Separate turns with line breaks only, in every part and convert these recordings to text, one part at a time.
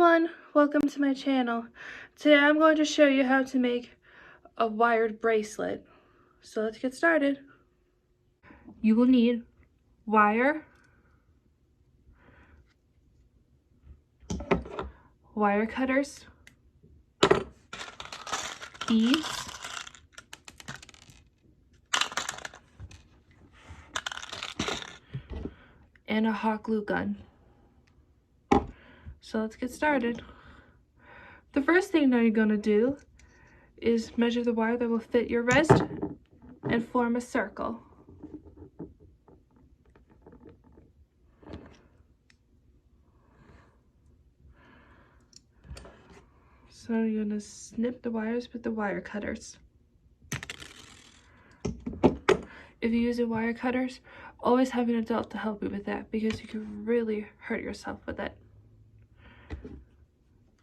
everyone, welcome to my channel. Today I'm going to show you how to make a wired bracelet. So let's get started. You will need wire cutters, beads, and a hot glue gun. So let's get started. The first thing that you're going to do is measure the wire that will fit your wrist and form a circle. So you're going to snip the wires with the wire cutters. If you're using wire cutters, always have an adult to help you with that because you can really hurt yourself with it.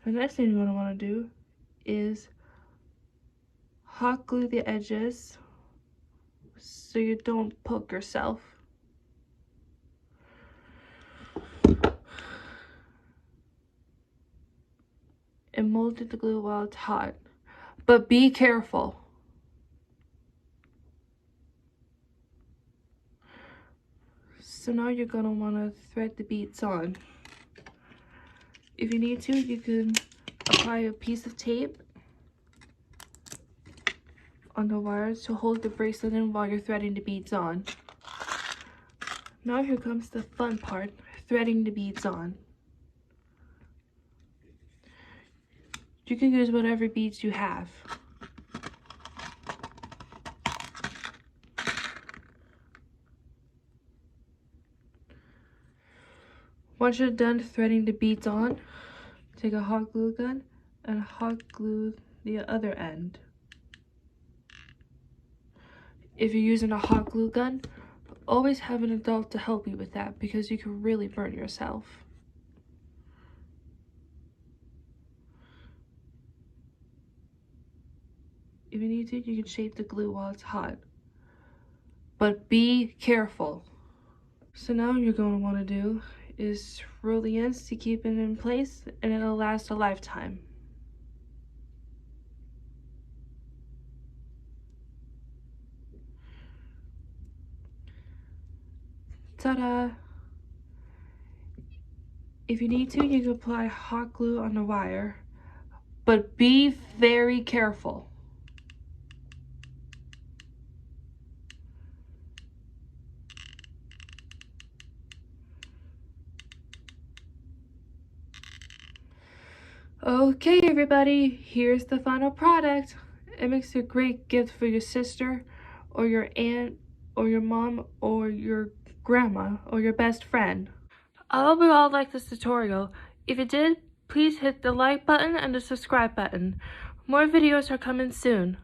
The next thing you're going to want to do is hot glue the edges so you don't poke yourself. And mold the glue while it's hot, but be careful. So now you're going to want to thread the beads on. If you need to, you can apply a piece of tape on the wires to hold the bracelet in while you're threading the beads on. Now here comes the fun part, threading the beads on. You can use whatever beads you have. Once you're done threading the beads on, take a hot glue gun and hot glue the other end. If you're using a hot glue gun, always have an adult to help you with that because you can really burn yourself. If you need to, you can shape the glue while it's hot. But be careful. So now what you're going to want to do is roll the ends to keep it in place, and it'll last a lifetime. Ta-da! If you need to, you can apply hot glue on the wire, but be very careful. Okay, everybody, here's the final product. It makes a great gift for your sister or your aunt or your mom or your grandma or your best friend. I hope you all liked this tutorial. If you did, please hit the like button and the subscribe button. More videos are coming soon.